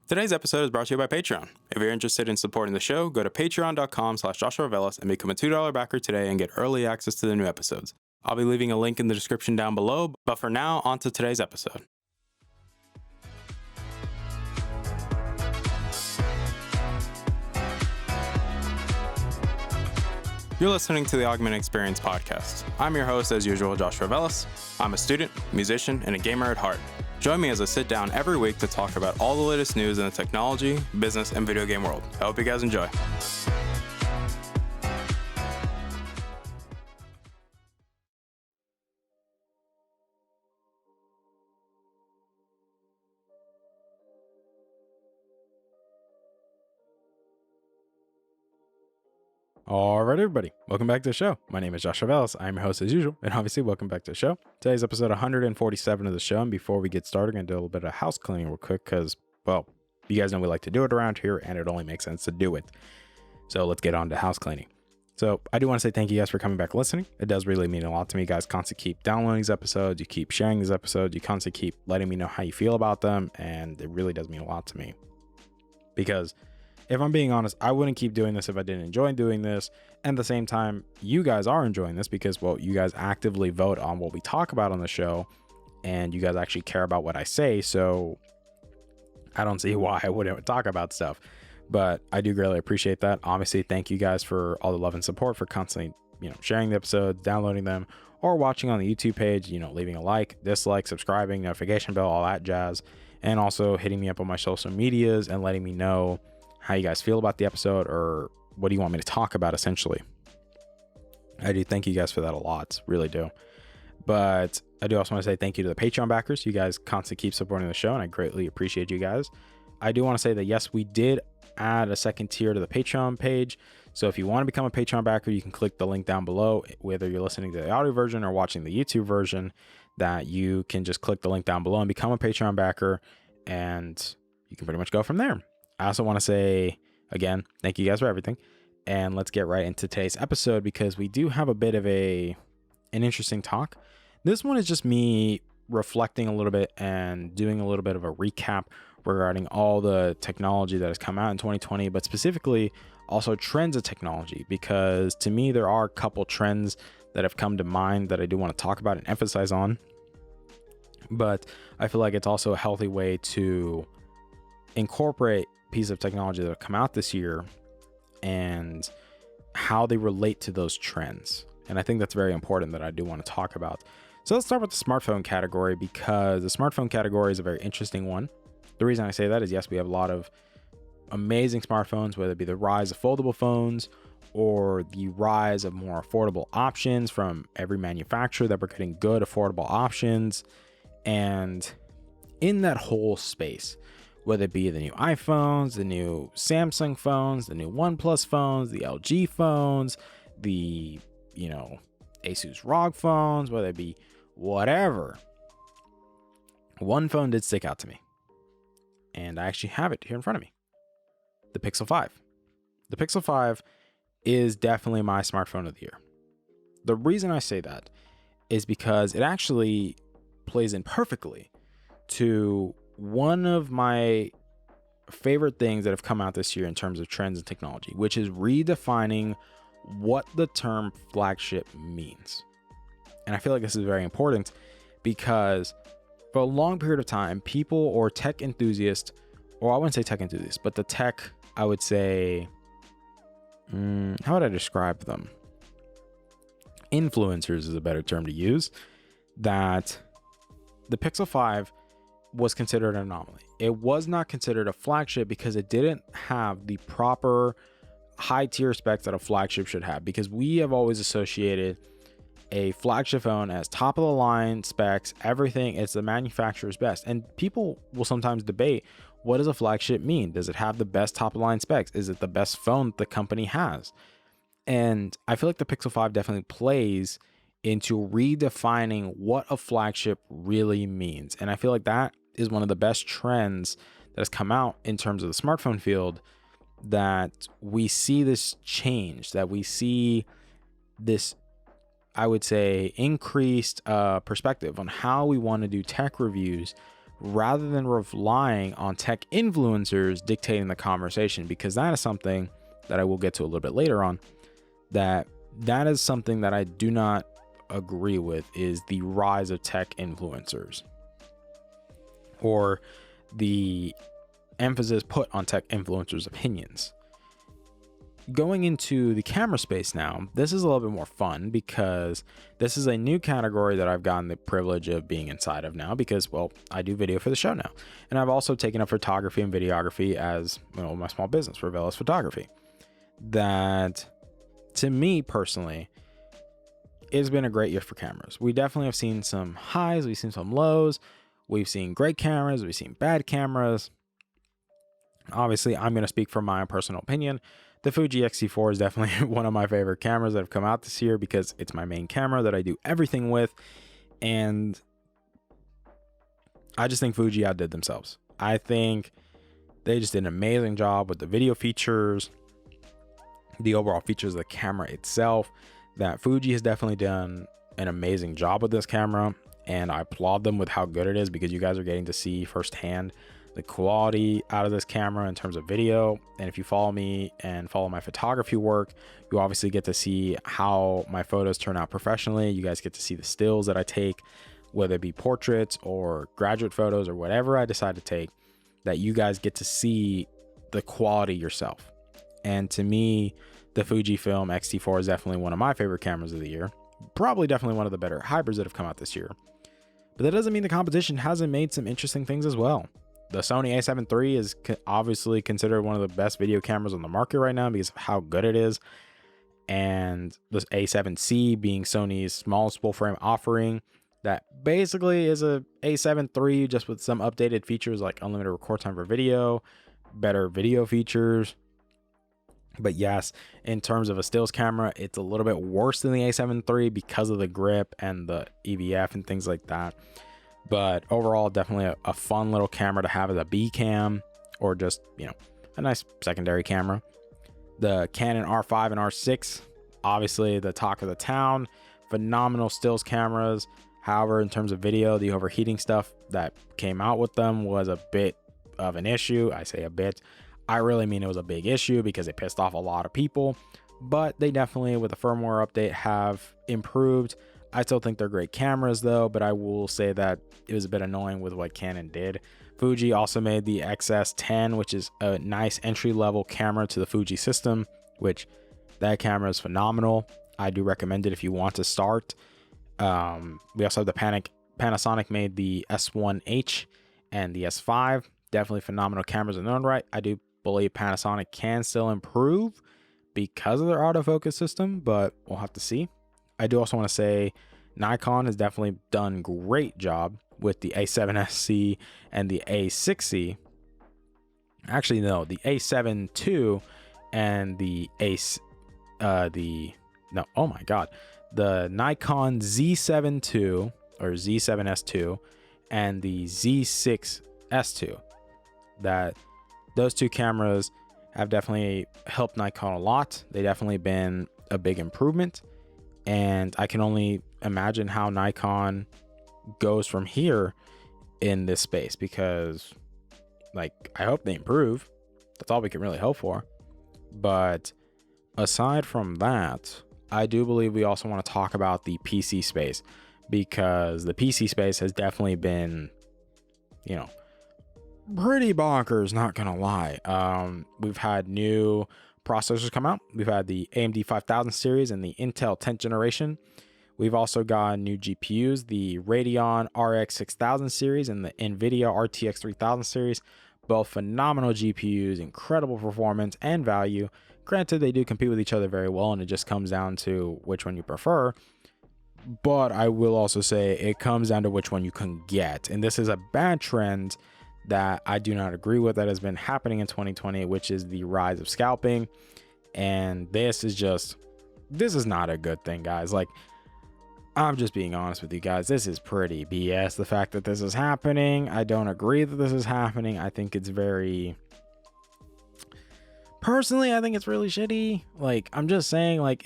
Today's episode is brought to you by Patreon. If you're interested in supporting the show, go to patreon.com/JoshuaVelas and become a $2 backer today and get early access to the new episodes. I'll be leaving a link in the description down below, but for now, on to today's episode. You're listening to the Augmented Experience podcast. I'm your host, as usual, Joshua Velas. I'm a student, musician, and a gamer at heart. Join me as I sit down every week to talk about all the latest news in the technology, business, and video game world. I hope you guys enjoy. Alright, everybody, welcome back to the show. My name is Joshua Velas. I'm your host as usual, and obviously welcome back to the show. Today's episode 147 of the show, and before we get started, I'm going to do a little bit of house cleaning real quick because, well, you guys know we like to do it around here, and it only makes sense to do it. So let's get on to house cleaning. So I do want to say thank you guys for coming back and listening. It does really mean a lot to me. You guys constantly keep downloading these episodes, you keep sharing these episodes, you constantly keep letting me know how you feel about them, and it really does mean a lot to me. Because if I'm being honest, I wouldn't keep doing this if I didn't enjoy doing this. And at the same time, you guys are enjoying this because, well, you guys actively vote on what we talk about on the show and you guys actually care about what I say. So I don't see why I wouldn't talk about stuff, but I do greatly appreciate that. Obviously, thank you guys for all the love and support, for constantly, sharing the episodes, downloading them, or watching on the YouTube page, leaving a like, dislike, subscribing, notification bell, all that jazz. And also hitting me up on my social medias and letting me know how you guys feel about the episode or what do you want me to talk about, essentially. I do thank you guys for that a lot, really do. But I do also want to say thank you to the Patreon backers. You guys constantly keep supporting the show, and I greatly appreciate you guys. I do want to say that, yes, we did add a second tier to the Patreon page. So if you want to become a Patreon backer, you can click the link down below, whether you're listening to the audio version or watching the YouTube version, that you can just click the link down below and become a Patreon backer, and you can pretty much go from there. I also want to say, again, thank you guys for everything. And let's get right into today's episode because we do have a bit of an interesting talk. This one is just me reflecting a little bit and doing a little bit of a recap regarding all the technology that has come out in 2020, but specifically also trends of technology, because to me, there are a couple trends that have come to mind that I do want to talk about and emphasize on. But I feel like it's also a healthy way to incorporate pieces of technology that have come out this year and how they relate to those trends. And I think that's very important that I do want to talk about. So let's start with the smartphone category, because the smartphone category is a very interesting one. The reason I say that is, yes, we have a lot of amazing smartphones, whether it be the rise of foldable phones or the rise of more affordable options from every manufacturer, that we're getting good, affordable options. And in that whole space, whether it be the new iPhones, the new Samsung phones, the new OnePlus phones, the LG phones, the, Asus ROG phones, whether it be whatever, one phone did stick out to me. And I actually have it here in front of me. The Pixel 5. The Pixel 5 is definitely my smartphone of the year. The reason I say that is because it actually plays in perfectly to one of my favorite things that have come out this year in terms of trends and technology, which is redefining what the term flagship means. And I feel like this is very important because for a long period of time, people or tech enthusiasts, or I wouldn't say tech enthusiasts, but the tech, I would say, how would I describe them? Influencers is a better term to use, that the Pixel 5 was considered an anomaly. It was not considered a flagship because it didn't have the proper high tier specs that a flagship should have, because we have always associated a flagship phone as top of the line specs, everything. It's the manufacturer's best. And people will sometimes debate, what does a flagship mean? Does it have the best top of the line specs? Is it the best phone the company has? And I feel like the Pixel 5 definitely plays into redefining what a flagship really means. And I feel like that is one of the best trends that has come out in terms of the smartphone field, that we see this change, that we see this, I would say, increased perspective on how we want to do tech reviews rather than relying on tech influencers dictating the conversation, because that is something that I will get to a little bit later on. That is something that I do not agree with, is the rise of tech influencers, or the emphasis put on tech influencers' opinions. Going into the camera space now, this is a little bit more fun because this is a new category that I've gotten the privilege of being inside of now, because, well, I do video for the show now. And I've also taken up photography and videography as, you know, my small business, Revelis Photography. That, to me personally, it's been a great year for cameras. We definitely have seen some highs, we've seen some lows, we've seen great cameras, we've seen bad cameras. Obviously, I'm going to speak from my own personal opinion. The Fuji X-T4 is definitely one of my favorite cameras that have come out this year, because it's my main camera that I do everything with. And I just think Fuji outdid themselves. I think they just did an amazing job with the video features, the overall features of the camera itself. That Fuji has definitely done an amazing job with this camera, and I applaud them with how good it is, because you guys are getting to see firsthand the quality out of this camera in terms of video. And if you follow me and follow my photography work, you obviously get to see how my photos turn out professionally. You guys get to see the stills that I take, whether it be portraits or graduate photos or whatever I decide to take, that you guys get to see the quality yourself. And to me, the Fujifilm X-T4 is definitely one of my favorite cameras of the year. Probably definitely one of the better hybrids that have come out this year. But that doesn't mean the competition hasn't made some interesting things as well. The Sony a7 III is obviously considered one of the best video cameras on the market right now because of how good it is. And the a7C being Sony's smallest full frame offering, that basically is a a7 III just with some updated features like unlimited record time for video, better video features. But yes, in terms of a stills camera, it's a little bit worse than the a7 III because of the grip and the EVF and things like that. But overall, definitely a fun little camera to have as a B cam, or just, you know, a nice secondary camera. The Canon R5 and R6, obviously the talk of the town, phenomenal stills cameras. However, in terms of video, the overheating stuff that came out with them was a bit of an issue. I say a bit, I really mean it was a big issue, because it pissed off a lot of people. But they definitely, with the firmware update, have improved. I still think they're great cameras though, but I will say that it was a bit annoying with what Canon did. Fuji also made the XS10, which is a nice entry-level camera to the Fuji system, which that camera is phenomenal. I do recommend it if you want to start. We also have the Panasonic made the S1H and the S5. Definitely phenomenal cameras in their own right. I do believe Panasonic can still improve because of their autofocus system, but we'll have to see. I do also want to say Nikon has definitely done great job with the A7SC and the A6C. Actually, no, the A7 II and the the Nikon Z7 II or Z7S2 and the Z6S2. That those two cameras have definitely helped Nikon a lot. They definitely been a big improvement. And I can only imagine how Nikon goes from here in this space, because, like, I hope they improve. That's all we can really hope for. But aside from that, I do believe we also want to talk about the PC space, because the PC space has definitely been, you know, pretty bonkers, not gonna lie. We've had new processors come out. We've had the AMD 5000 series and the Intel 10th generation. We've also got new GPUs, the Radeon RX 6000 series and the NVIDIA RTX 3000 series. Both phenomenal GPUs, incredible performance and value. Granted, they do compete with each other very well, and it just comes down to which one you prefer. But I will also say it comes down to which one you can get. And this is a bad trend that I do not agree with that has been happening in 2020, which is the rise of scalping. And this is not a good thing, guys. Like, I'm just being honest with you guys. This is pretty BS. The fact that this is happening, I don't agree that this is happening. I think it's personally, I think it's really shitty. Like, I'm just saying, like,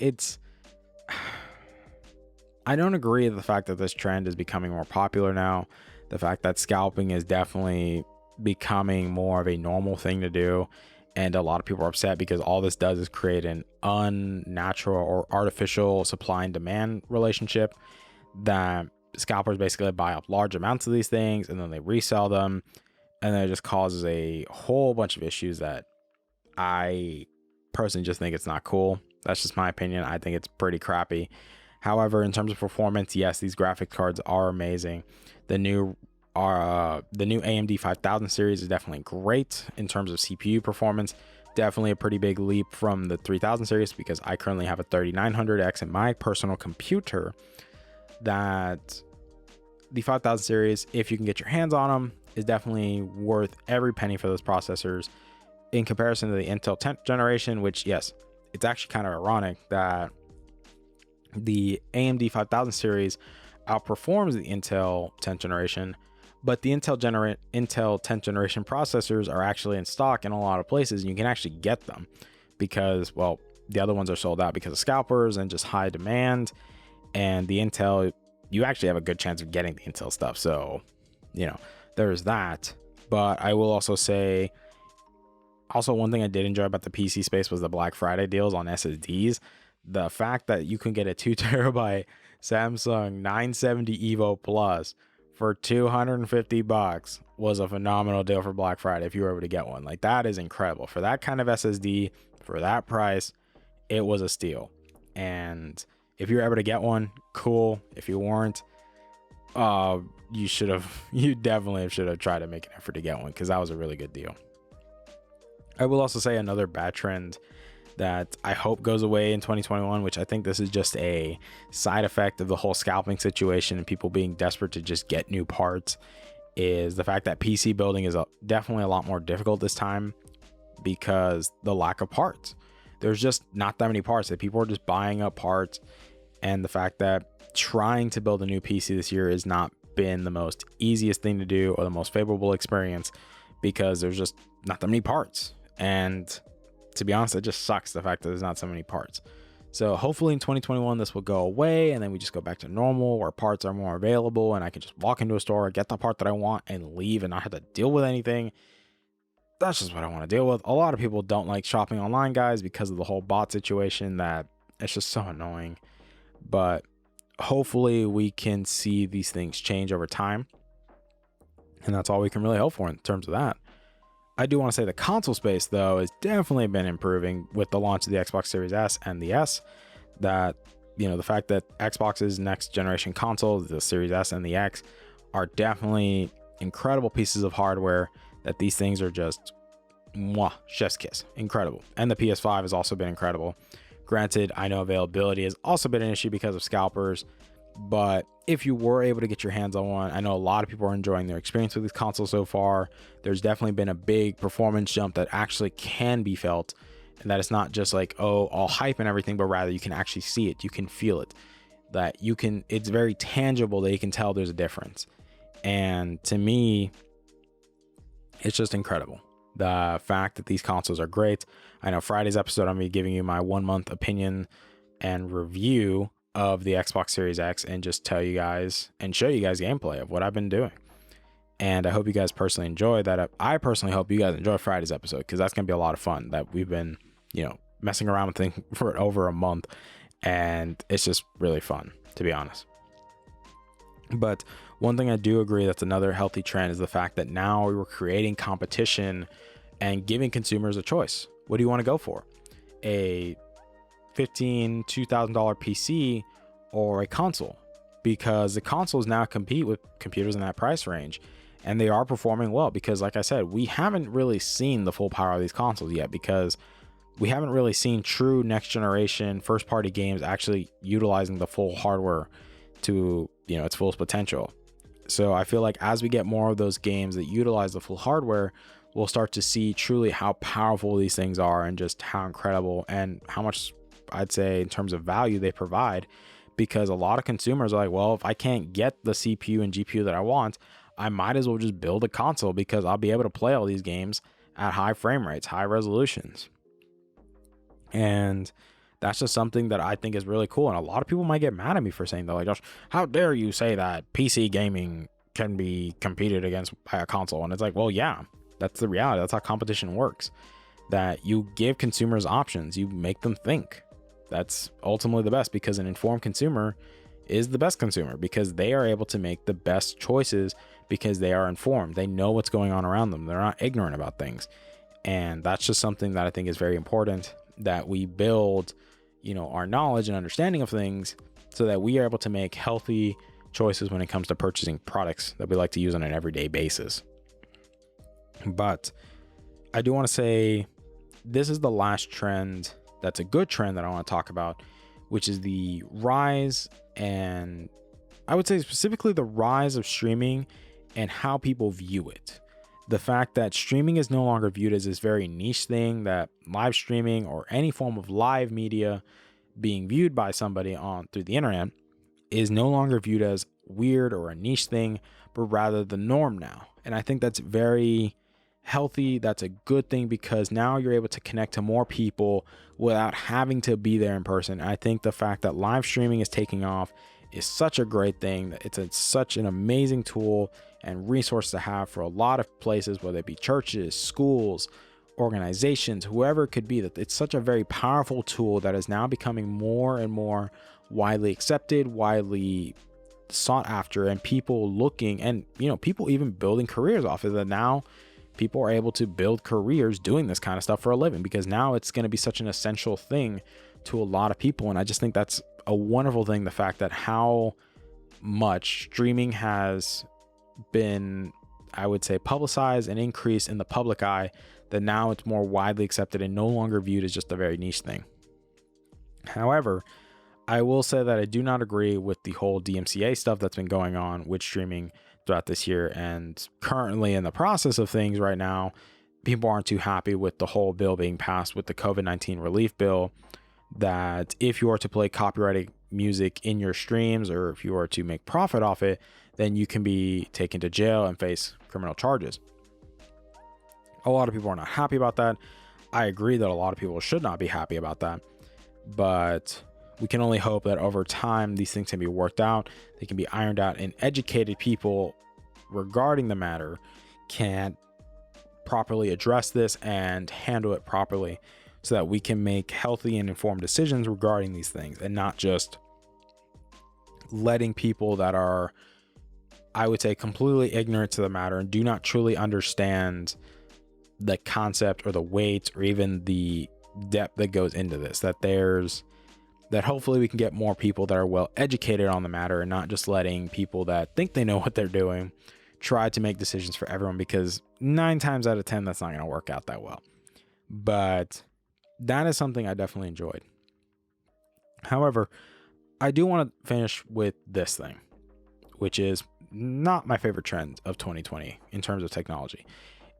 I don't agree with the fact that this trend is becoming more popular now. The fact that scalping is definitely becoming more of a normal thing to do, and a lot of people are upset because all this does is create an unnatural or artificial supply and demand relationship, that scalpers basically buy up large amounts of these things and then they resell them, and then it just causes a whole bunch of issues that I personally just think it's not cool. That's just my opinion. I think it's pretty crappy. However, in terms of performance, yes, these graphics cards are amazing. The new AMD 5000 series is definitely great in terms of CPU performance. Definitely a pretty big leap from the 3000 series, because I currently have a 3900X in my personal computer. That the 5000 series, if you can get your hands on them, is definitely worth every penny for those processors in comparison to the Intel 10th generation, which, yes, it's actually kind of ironic that the AMD 5000 series outperforms the Intel 10th generation, but the Intel 10th generation processors are actually in stock in a lot of places, and you can actually get them because, well, the other ones are sold out because of scalpers and just high demand. And the Intel, you actually have a good chance of getting the Intel stuff. So, there's that. But I will also say, one thing I did enjoy about the PC space was the Black Friday deals on SSDs. The fact that you can get a 2 terabyte Samsung 970 Evo Plus for $250 was a phenomenal deal for Black Friday if you were able to get one. Like, that is incredible. For that kind of SSD, for that price, it was a steal. And if you were able to get one, cool. If you weren't, you definitely should have tried to make an effort to get one, because that was a really good deal. I will also say another bad trend that I hope goes away in 2021, which I think this is just a side effect of the whole scalping situation and people being desperate to just get new parts, is the fact that PC building is definitely a lot more difficult this time because the lack of parts. There's just not that many parts, that people are just buying up parts, and the fact that trying to build a new PC this year has not been the most easiest thing to do or the most favorable experience, because there's just not that many parts. And to be honest, it just sucks, the fact that there's not so many parts. So hopefully in 2021 this will go away, and then we just go back to normal where parts are more available and I can just walk into a store, get the part that I want, and leave and not have to deal with anything. That's just what I want to deal with. A lot of people don't like shopping online, guys, because of the whole bot situation, that it's just so annoying. But hopefully we can see these things change over time, and that's all we can really hope for in terms of that. I do want to say the console space, though, has definitely been improving with the launch of the Xbox Series S and the S. That, the fact that Xbox's next generation consoles, the Series S and the X, are definitely incredible pieces of hardware, that these things are just chef's kiss, incredible. And the PS5 has also been incredible. Granted, I know availability has also been an issue because of scalpers, but if you were able to get your hands on one, I know a lot of people are enjoying their experience with these consoles so far. There's definitely been a big performance jump that actually can be felt, and that it's not just like, oh, all hype and everything, but rather you can actually see it, you can feel it, that you can, it's very tangible, that you can tell there's a difference. And to me, it's just incredible, the fact that these consoles are great. I know Friday's episode, I'm going to be giving you my 1 month opinion and review of the Xbox Series X, and just tell you guys and show you guys gameplay of what I've been doing. And I hope you guys personally enjoy that. I personally hope you guys enjoy Friday's episode, because that's going to be a lot of fun. That we've been, messing around with things for over a month, and it's just really fun, to be honest. But one thing I do agree that's another healthy trend is the fact that now we're creating competition and giving consumers a choice. What do you want to go for? A $2,000 PC or a console? Because the consoles now compete with computers in that price range, and they are performing well, because like I said, we haven't really seen the full power of these consoles yet, because we haven't really seen true next generation first party games actually utilizing the full hardware to its fullest potential. So I feel like as we get more of those games that utilize the full hardware, we'll start to see truly how powerful these things are, and just how incredible and how much, I'd say, in terms of value they provide. Because a lot of consumers are like, well, if I can't get the CPU and GPU that I want, I might as well just build a console, because I'll be able to play all these games at high frame rates, high resolutions. And that's just something that I think is really cool. And a lot of people might get mad at me for saying that, like, Josh, how dare you say that PC gaming can be competed against by a console. And it's like, well, yeah, that's the reality. That's how competition works, that you give consumers options, you make them think. That's ultimately the best, because an informed consumer is the best consumer, because they are able to make the best choices because they are informed. They know what's going on around them. They're not ignorant about things. And that's just something that I think is very important, that we build, our knowledge and understanding of things so that we are able to make healthy choices when it comes to purchasing products that we like to use on an everyday basis. But I do want to say this is the last trend that's a good trend that I want to talk about, which is the rise, and I would say specifically the rise of streaming and how people view it. The fact that streaming is no longer viewed as this very niche thing, that live streaming or any form of live media being viewed by somebody on through the internet is no longer viewed as weird or a niche thing, but rather the norm now. And I think that's very healthy. That's a good thing, because now you're able to connect to more people without having to be there in person. I think the fact that live streaming is taking off is such a great thing. It's such an amazing tool and resource to have for a lot of places, whether it be churches, schools, organizations, whoever it could be. That it's such a very powerful tool that is now becoming more and more widely accepted, widely sought after, and people looking, and people even building careers off of it. Now people are able to build careers doing this kind of stuff for a living, because now it's going to be such an essential thing to a lot of people. And I just think that's a wonderful thing, the fact that how much streaming has been, I would say, publicized and increased in the public eye, that now it's more widely accepted and no longer viewed as just a very niche thing. However, I will say that I do not agree with the whole DMCA stuff that's been going on with streaming throughout this year, and currently in the process of things right now. People aren't too happy with the whole bill being passed with the COVID-19 relief bill, that if you are to play copyrighted music in your streams, or if you are to make profit off it, then you can be taken to jail and face criminal charges. A lot of people are not happy about that. I agree that a lot of people should not be happy about that, but we can only hope that over time these things can be worked out, they can be ironed out, and educated people regarding the matter can properly address this and handle it properly, so that we can make healthy and informed decisions regarding these things, and not just letting people that are, I would say, completely ignorant to the matter and do not truly understand the concept or the weight or even the depth that goes into this, that hopefully we can get more people that are well educated on the matter, and not just letting people that think they know what they're doing try to make decisions for everyone, because 9 times out of 10 that's not going to work out that well. But that is something I definitely enjoyed. However, I do want to finish with this thing, which is not my favorite trend of 2020 in terms of technology,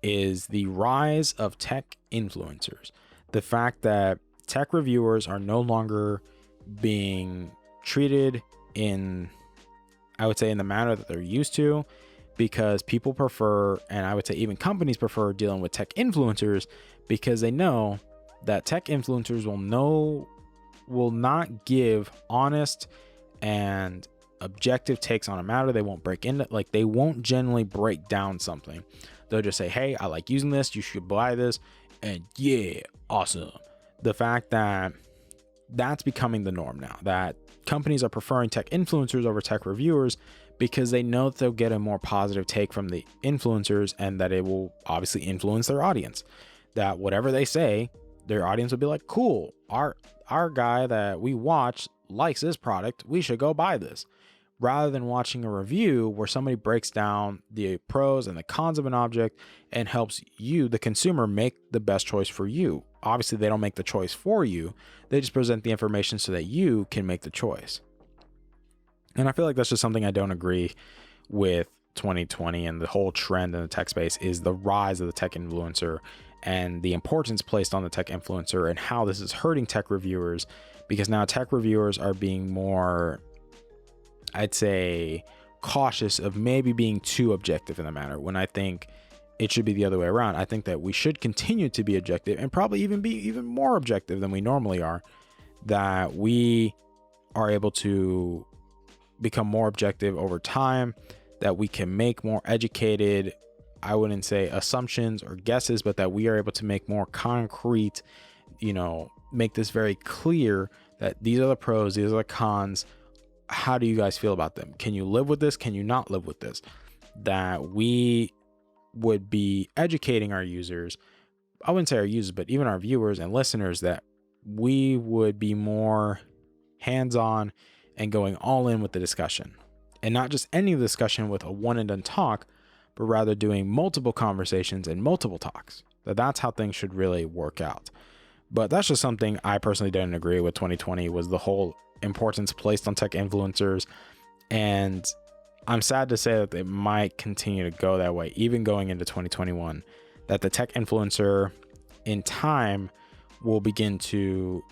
is the rise of tech influencers. The fact that tech reviewers are no longer being treated in, I would say, in the manner that they're used to, because people prefer, and I would say even companies prefer, dealing with tech influencers, because they know that tech influencers will not give honest and objective takes on a matter. They won't break into, like, they won't generally break down something. They'll just say, hey, I like using this, you should buy this, and yeah, awesome. The fact that that's becoming the norm now, that companies are preferring tech influencers over tech reviewers, because they know that they'll get a more positive take from the influencers, and that it will obviously influence their audience, that whatever they say, their audience will be like, cool, our guy that we watch likes this product, we should go buy this, rather than watching a review where somebody breaks down the pros and the cons of an object and helps you, the consumer, make the best choice for you. Obviously, they don't make the choice for you. They just present the information so that you can make the choice. And I feel like that's just something I don't agree with 2020, and the whole trend in the tech space is the rise of the tech influencer and the importance placed on the tech influencer, and how this is hurting tech reviewers, because now tech reviewers are being more, I'd say, cautious of maybe being too objective in the matter, when I think it should be the other way around. I think that we should continue to be objective, and probably even be even more objective than we normally are, that we are able to become more objective over time, that we can make more educated, I wouldn't say assumptions or guesses, but that we are able to make more concrete, make this very clear that these are the pros, these are the cons. How do you guys feel about them? Can you live with this? Can you not live with this? That we would be educating our users, I wouldn't say our users, but even our viewers and listeners, that we would be more hands-on and going all in with the discussion, and not just any discussion with a one and done talk, but rather doing multiple conversations and multiple talks. That's how things should really work out. But that's just something I personally didn't agree with 2020, was the whole importance placed on tech influencers. And I'm sad to say that it might continue to go that way, even going into 2021, that the tech influencer in time will begin to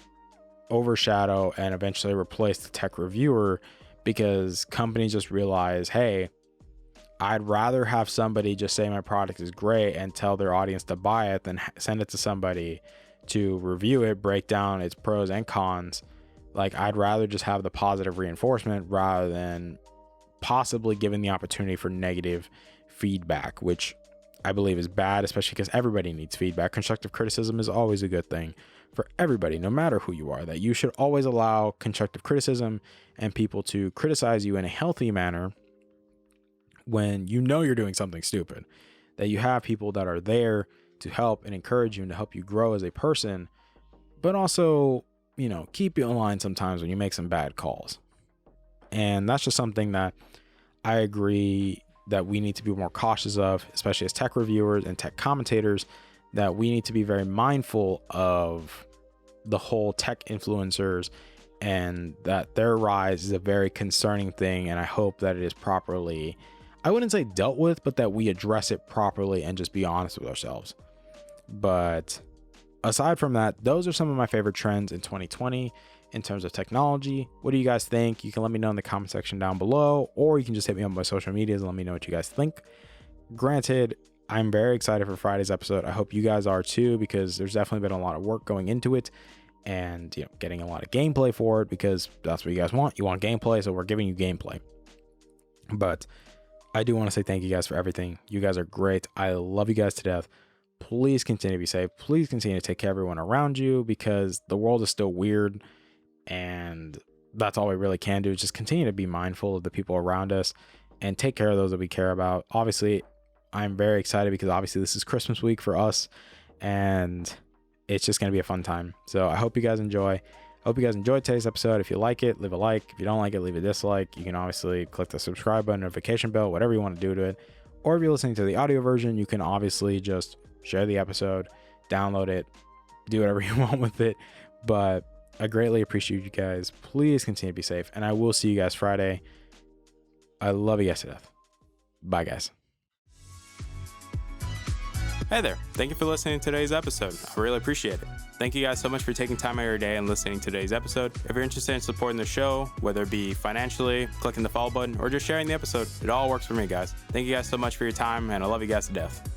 overshadow and eventually replace the tech reviewer, because companies just realize, hey, I'd rather have somebody just say my product is great and tell their audience to buy it than send it to somebody to review it, break down its pros and cons. Like, I'd rather just have the positive reinforcement rather than possibly giving the opportunity for negative feedback, which I believe is bad, especially because everybody needs feedback. Constructive criticism is always a good thing for everybody, no matter who you are, that you should always allow constructive criticism and people to criticize you in a healthy manner when you know you're doing something stupid, that you have people that are there to help and encourage you and to help you grow as a person, but also, keep you in line sometimes when you make some bad calls. And that's just something that I agree that we need to be more cautious of, especially as tech reviewers and tech commentators, that we need to be very mindful of the whole tech influencers, and that their rise is a very concerning thing. And I hope that it is properly, I wouldn't say dealt with, but that we address it properly and just be honest with ourselves. But aside from that, those are some of my favorite trends in 2020 in terms of technology. What do you guys think? You can let me know in the comment section down below, or you can just hit me up on my social medias and let me know what you guys think. Granted, I'm very excited for Friday's episode. I hope you guys are too, because there's definitely been a lot of work going into it, and getting a lot of gameplay for it, because that's what you guys want. You want gameplay, so we're giving you gameplay. But I do want to say thank you guys for everything. You guys are great. I love you guys to death. Please continue to be safe. Please continue to take care of everyone around you, because the world is still weird, and that's all we really can do, is just continue to be mindful of the people around us and take care of those that we care about. Obviously, I'm very excited because obviously this is Christmas week for us, and it's just going to be a fun time. So I hope you guys enjoy. I hope you guys enjoyed today's episode. If you like it, leave a like. If you don't like it, leave a dislike. You can obviously click the subscribe button, notification bell, whatever you want to do to it. Or if you're listening to the audio version, you can obviously just share the episode, download it, do whatever you want with it. But I greatly appreciate you guys. Please continue to be safe, and I will see you guys Friday. I love you guys to death. Bye, guys. Hey there. Thank you for listening to today's episode. I really appreciate it. Thank you guys so much for taking time out of your day and listening to today's episode. If you're interested in supporting the show, whether it be financially, clicking the follow button, or just sharing the episode, it all works for me, guys. Thank you guys so much for your time, and I love you guys to death.